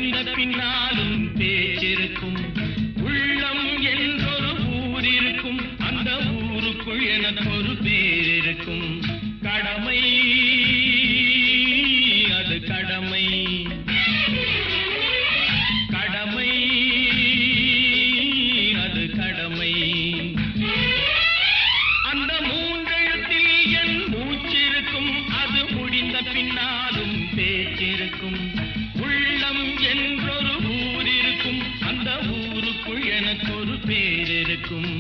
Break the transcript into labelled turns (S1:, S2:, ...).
S1: முடிந்த பின்னாலும் பேச்சிருக்கும். உள்ளம் என்றொரு ஊர் இருக்கும், அந்த ஊருக்குள் எனக்கு ஒரு பேர் இருக்கும். கடமை அது கடமை, கடமை அது கடமை. அந்த மூன்றெழுத்தில் என் மூச்சிருக்கும், அது முடிந்த பின்னாலும் பேச்சிருக்கும். உள்ளம் என்றொரு ஊர் இருக்கும், அந்த ஊருக்குள் எனக்கு ஒரு பேர் இருக்கும்.